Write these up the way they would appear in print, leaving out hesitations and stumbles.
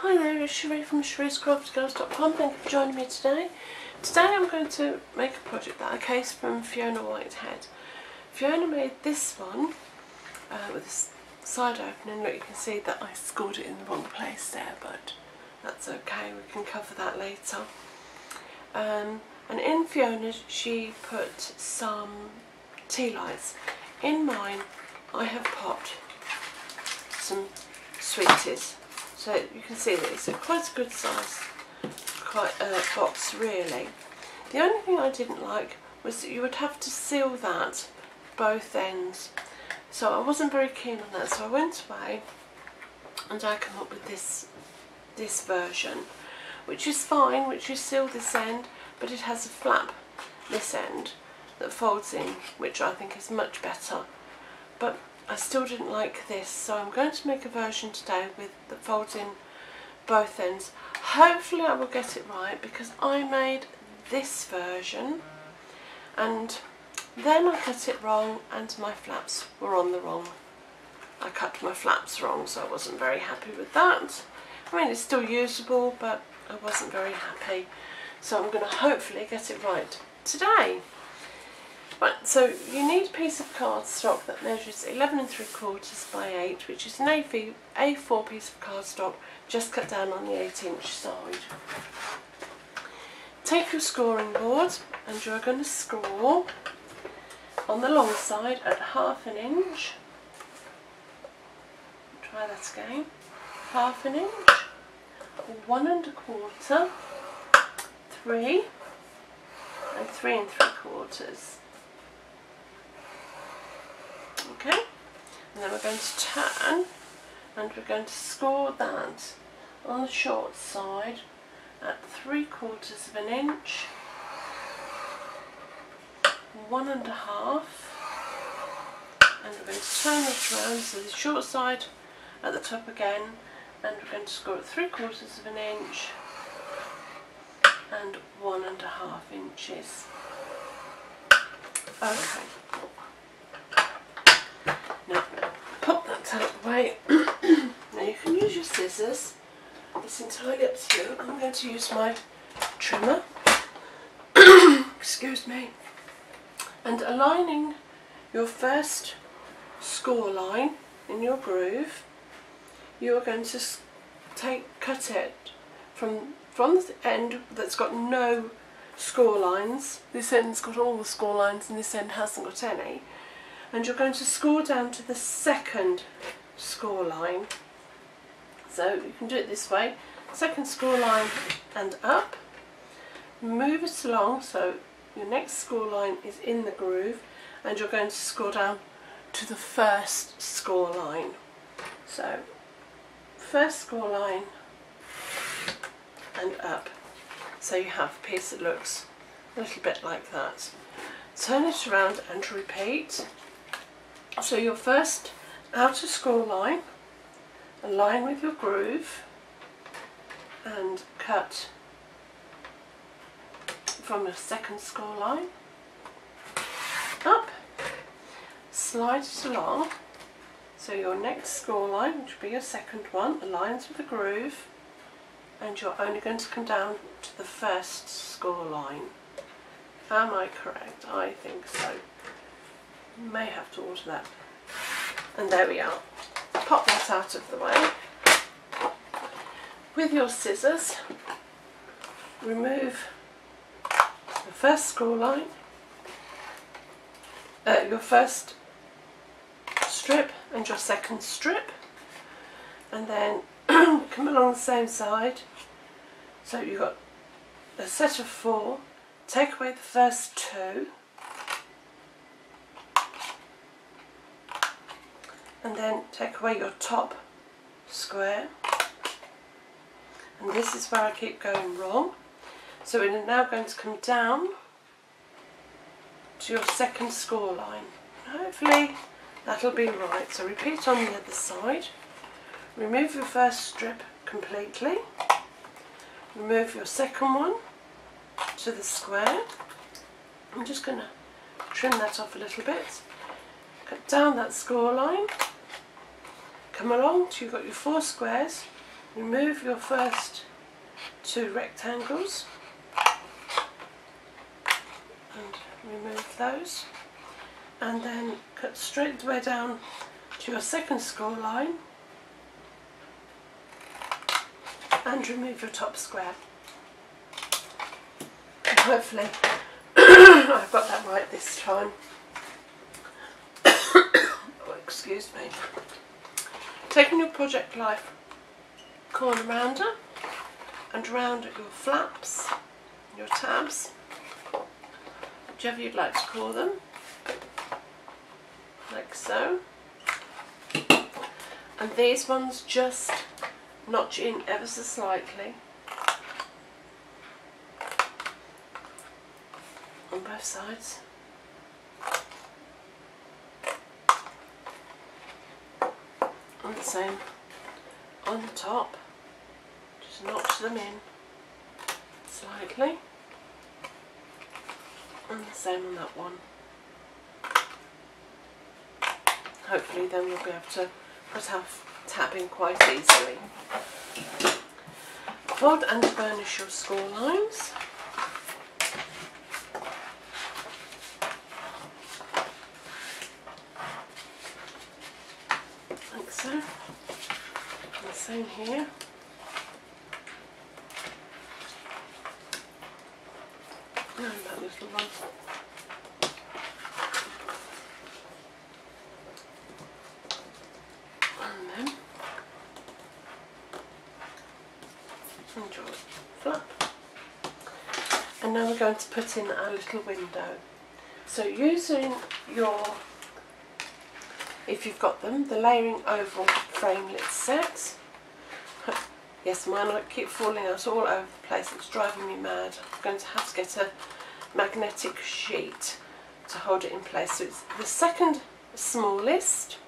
Hi there, it's Sheree from Sheree'sCraftyGirls.com. Thank you for joining me today. Today I'm going to make a project that I cased from Fiona Whitehead. Fiona made this one with a side opening. Look, you can see that I scored it in the wrong place there, but that's okay, we can cover that later. And in Fiona's she put some tea lights. In mine I have popped some sweeties. So you can see that it's quite a good size box really. The only thing I didn't like was that you would have to seal that both ends. So I wasn't very keen on that, so I went away and I came up with this version, which is fine, which you seal this end, but it has a flap this end that folds in, which I think is much better. But I still didn't like this, so I'm going to make a version today that folds in both ends. Hopefully I will get it right, because I made this version and then I cut it wrong and my flaps were on the wrong. I cut my flaps wrong, so I wasn't very happy with that. I mean, it's still usable, but I wasn't very happy. So I'm going to hopefully get it right today. Right, so you need a piece of cardstock that measures 11 3/4 by 8, which is an A4 piece of cardstock, just cut down on the 8-inch side. Take your scoring board and you're going to score on the long side at 1/2 inch. Try that again. 1/2 inch, 1 1/4, 3, and 3 3/4. Okay, and then we're going to turn and we're going to score that on the short side at 3/4 inch, 1 1/2, and we're going to turn this around, so the short side at the top again, and we're going to score at 3/4 inch and 1 1/2 inches. Okay. Now, pop that out of the way. Now you can use your scissors, it's entirely up to you. I'm going to use my trimmer, excuse me, and aligning your first score line in your groove, you are going to cut it from the end that's got no score lines. This end's got all the score lines and this end hasn't got any. And you're going to score down to the second score line. So you can do it this way, second score line and up. Move it along so your next score line is in the groove, and you're going to score down to the first score line. So first score line and up. So you have a piece that looks a little bit like that. Turn it around and repeat. So your first outer score line, align with your groove and cut from your second score line up, slide it along so your next score line, which will be your second one, aligns with the groove, and you're only going to come down to the first score line. Am I correct? I think so. May have to alter that. And there we are. Pop that out of the way. With your scissors, remove the first score line, your first strip and your second strip, and then come along the same side. So you've got a set of 4, take away the first 2, and then take away your top square, and this is where I keep going wrong. So we're now going to come down to your second score line. Hopefully that'll be right. So repeat on the other side. Remove your first strip completely, remove your second one to the square. I'm just going to trim that off a little bit, cut down that score line, come along till you've got your 4 squares, remove your first 2 rectangles and remove those, and then cut straight the way down to your second score line and remove your top square. And hopefully I've got that right this time. Oh, excuse me. Taking your Project Life corner rounder and round at your flaps, your tabs, whichever you'd like to call them, like so. And these ones just notch in ever so slightly on both sides. And the same on the top, just notch them in slightly, and the same on that one. Hopefully then we'll be able to put our tab in quite easily. Fold and burnish your score lines. Like so. And the same here. And that little one. And then and your flap. And now we're going to put in our little window. So using your, if you've got them, the layering oval framelit sets. Yes, mine keep falling out all over the place, it's driving me mad. I'm going to have to get a magnetic sheet to hold it in place. So it's the second smallest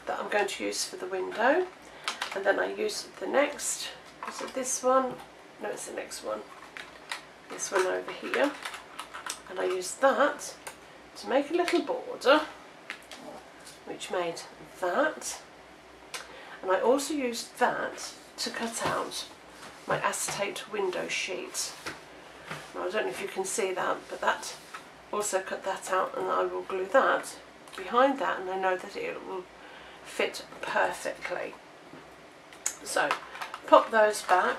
that I'm going to use for the window, and then I use the next, is it this one? No, it's the next one. This one over here. And I use that to make a little border, which made that. And I also used that to cut out my acetate window sheet. Now, I don't know if you can see that, but that also cut that out, and I will glue that behind that, and I know that it will fit perfectly. So pop those back,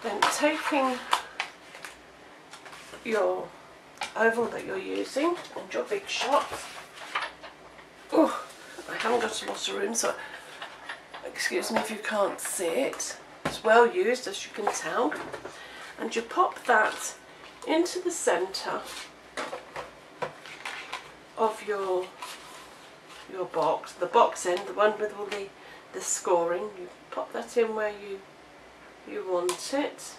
then taking your oval that you're using and your big shot. Oh, I haven't got a lot of room, so excuse me if you can't see it. It's well used, as you can tell. And you pop that into the centre of your box, the box end, the one with all the scoring. You pop that in where you want it.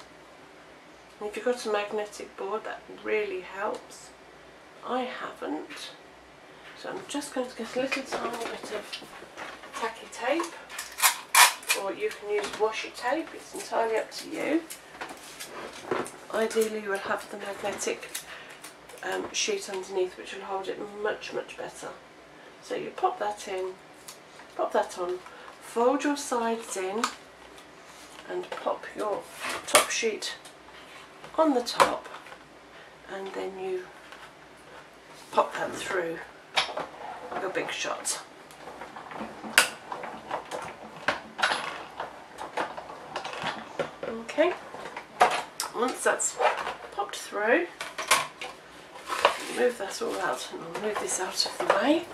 And if you've got a magnetic board, that really helps. I haven't, so I'm just going to get a little tiny bit of tacky tape, or you can use washi tape, it's entirely up to you. Ideally you will have the magnetic sheet underneath, which will hold it much better. So you pop that in, pop that on, fold your sides in and pop your top sheet on the top, and then you pop that through your big shot. Okay, once that's popped through, move that all out, and I'll move this out of the way.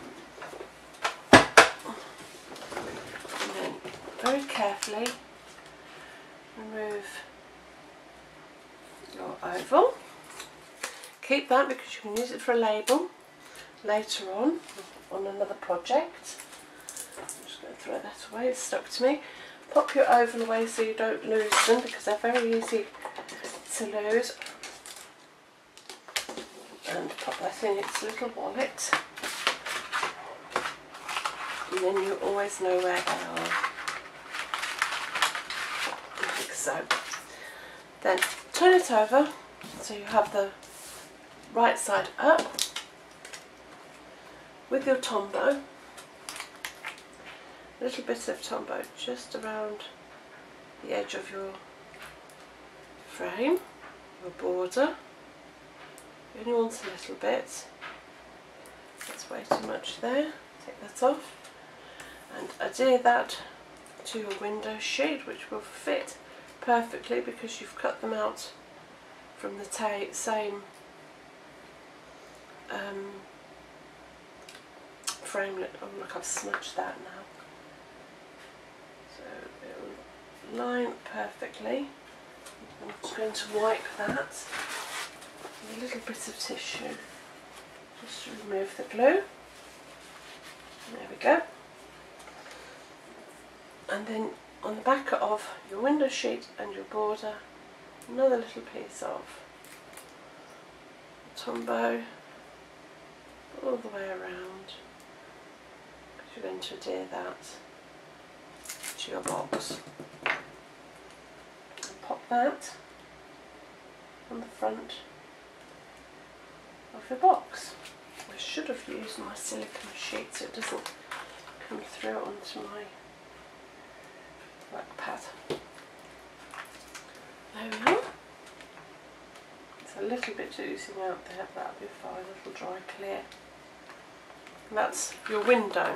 And then very carefully remove your oval. Keep that because you can use it for a label later on another project. I'm just going to throw that away, it's stuck to me. Pop your oval away so you don't lose them, because they're very easy to lose. And pop that in its little wallet. And then you always know where they are. Like so. Then turn it over so you have the right side up with your Tombow. A little bit of Tombow just around the edge of your frame, your border. You only want a little bit. That's way too much there. Take that off and adhere that to your window sheet, which will fit perfectly because you've cut them out from the same framelit. Oh look, I've smudged that now. So it will line perfectly. I'm just going to wipe that with a little bit of tissue just to remove the glue. There we go. And then on the back of your window sheet and your border, another little piece of Tombow all the way around, because you're going to adhere that to your box. And pop that on the front of your box. I should have used my silicone sheet so it doesn't come through onto my black pad. There we are. It's a little bit oozing out there, but that'll be fine, it'll dry clear. And that's your window.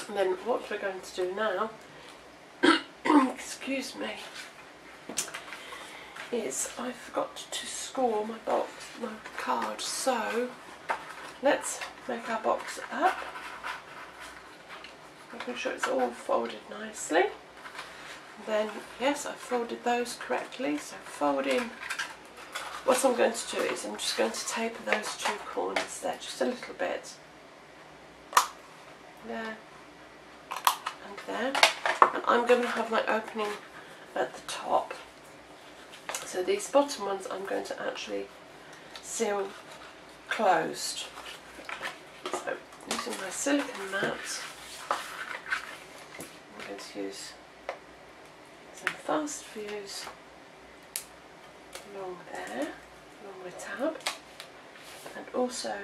And then what we're going to do now, excuse me, is I forgot to score my box, my card, so let's make our box up. Making sure it's all folded nicely. And then, yes, I folded those correctly, so fold in. What I'm going to do is I'm just going to taper those two corners there just a little bit. There and there. And I'm going to have my opening at the top. So these bottom ones I'm going to actually seal closed. So using my silicone mat, I'm going to use some fast fuse along there, along my tab, and also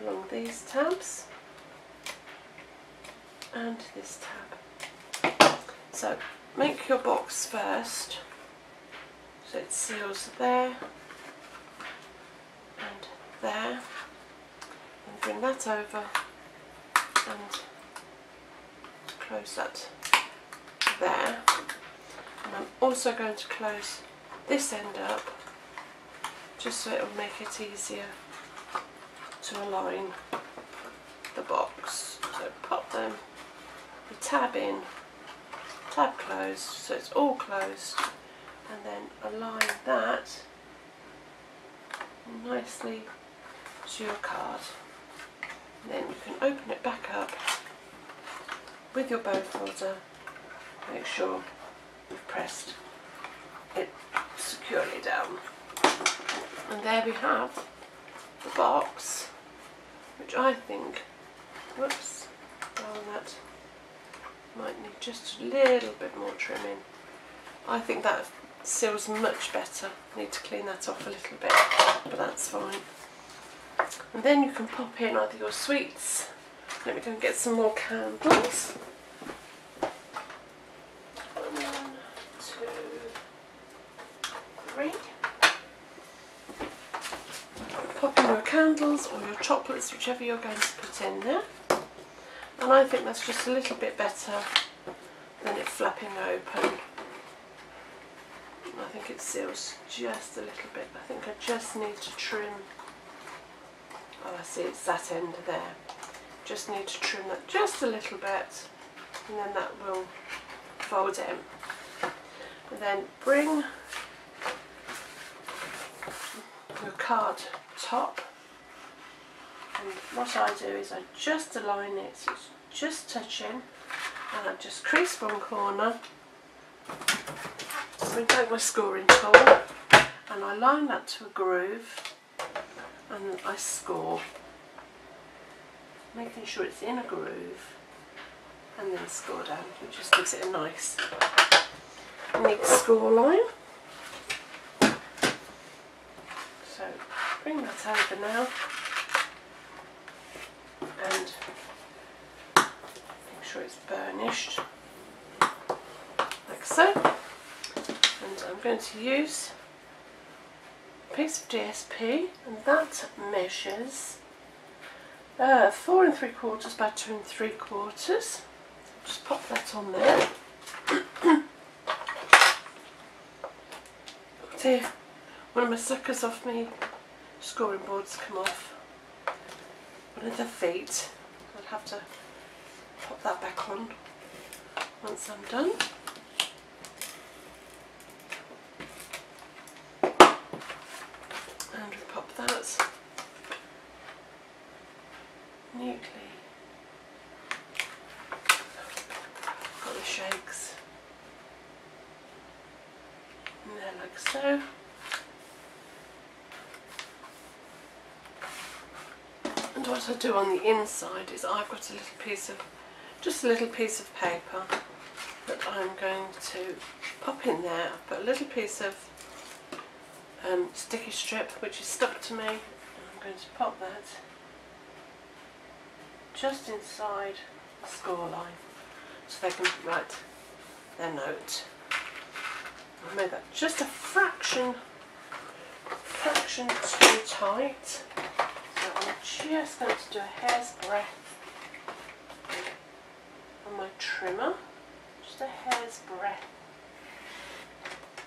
along these tabs and this tab. So make your box first so it seals there and there, and bring that over and close that there. And I'm also going to close this end up just so it will make it easier to align the box. So pop them, the tab in, tab closed, so it's all closed, and then align that nicely to your card. And then you can open it back up with your bow folder. Make sure you've pressed it securely down. And there we have the box, which I think, whoops, well, that might need just a little bit more trimming. I think that seals much better. Need to clean that off a little bit, but that's fine. And then you can pop in either your sweets. Let me go and get some more candles. 1, 2, 3. Pop in your candles or your chocolates, whichever you're going to put in there. And I think that's just a little bit better than it flapping open. I think it seals just a little bit. I think I just need to trim. Oh, I see, it's that end there. Just need to trim that just a little bit, and then that will fold in. And then bring your card top, and what I do is I just align it so it's just touching, and I just crease one corner, bring back my scoring tool, and I line that to a groove, and I score, making sure it's in a groove, and then score down, which just gives it a nice neat score line. So bring that over now, and make sure it's burnished. so. And I'm going to use a piece of DSP, and that measures 4 3/4 by 2 3/4. Just pop that on there. See, one of my suckers off me scoring boards come off. One of the feet. I'll have to pop that back on once I'm done. And we pop that neatly. Got the shakes in there like so. And what I do on the inside is I've got a little piece of, just a little piece of paper that I'm going to pop in there. I've got a little piece of sticky strip which is stuck to me, and I'm going to pop that just inside the score line so they can write their note. I made that just a fraction too tight, so I'm just going to do a hair's breadth on my trimmer, just a hair's breadth,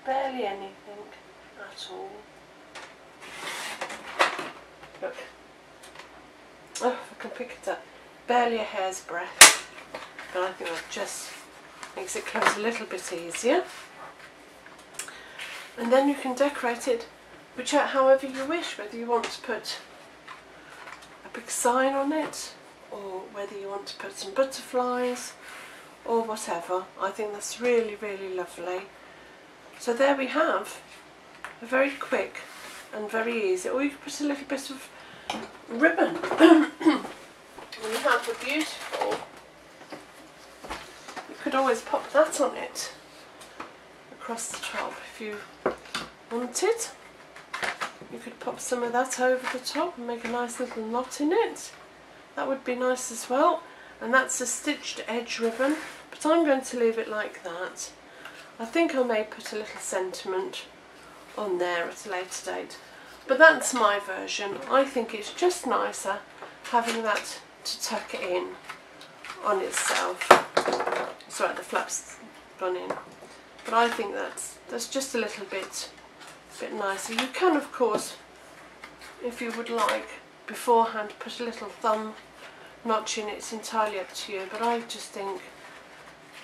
barely anything at all. Look, oh, if I can pick it up, barely a hair's breadth, but I think that just makes it close a little bit easier. And then you can decorate it however you wish, whether you want to put a big sign on it, or whether you want to put some butterflies or whatever. I think that's really, really lovely. So there we have a very quick and very easy, or you could put a little bit of ribbon. And you have a beautiful, you could always pop that on it across the top if you wanted. You could pop some of that over the top and make a nice little knot in it. That would be nice as well. And that's a stitched edge ribbon, but I'm going to leave it like that. I think I may put a little sentiment on there at a later date, but that's my version. I think it's just nicer having that to tuck it in on itself. Sorry, the flap's gone in, but I think that's just a little bit nicer. You can, of course, if you would like, beforehand put a little thumb notch in. It's entirely up to you, but I just think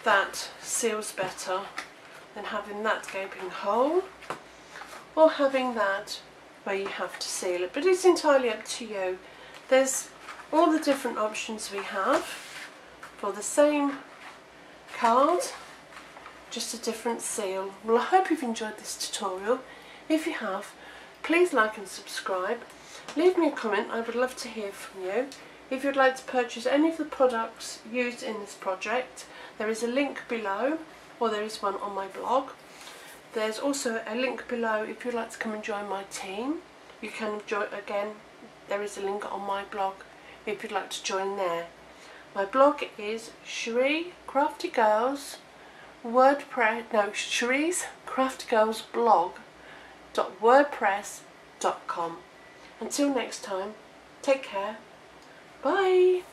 that seals better than having that gaping hole or having that where you have to seal it. But it's entirely up to you. There's all the different options we have for the same card, just a different seal. Well, I hope you've enjoyed this tutorial. If you have, please like and subscribe. Leave me a comment, I would love to hear from you. If you'd like to purchase any of the products used in this project, there is a link below, or there is one on my blog. There's also a link below if you'd like to come and join my team. You can join, again, there is a link on my blog if you'd like to join there. My blog is Cherie Crafty Girls Cherie's Crafty Girls blog.wordpress.com. Until next time, take care. Bye.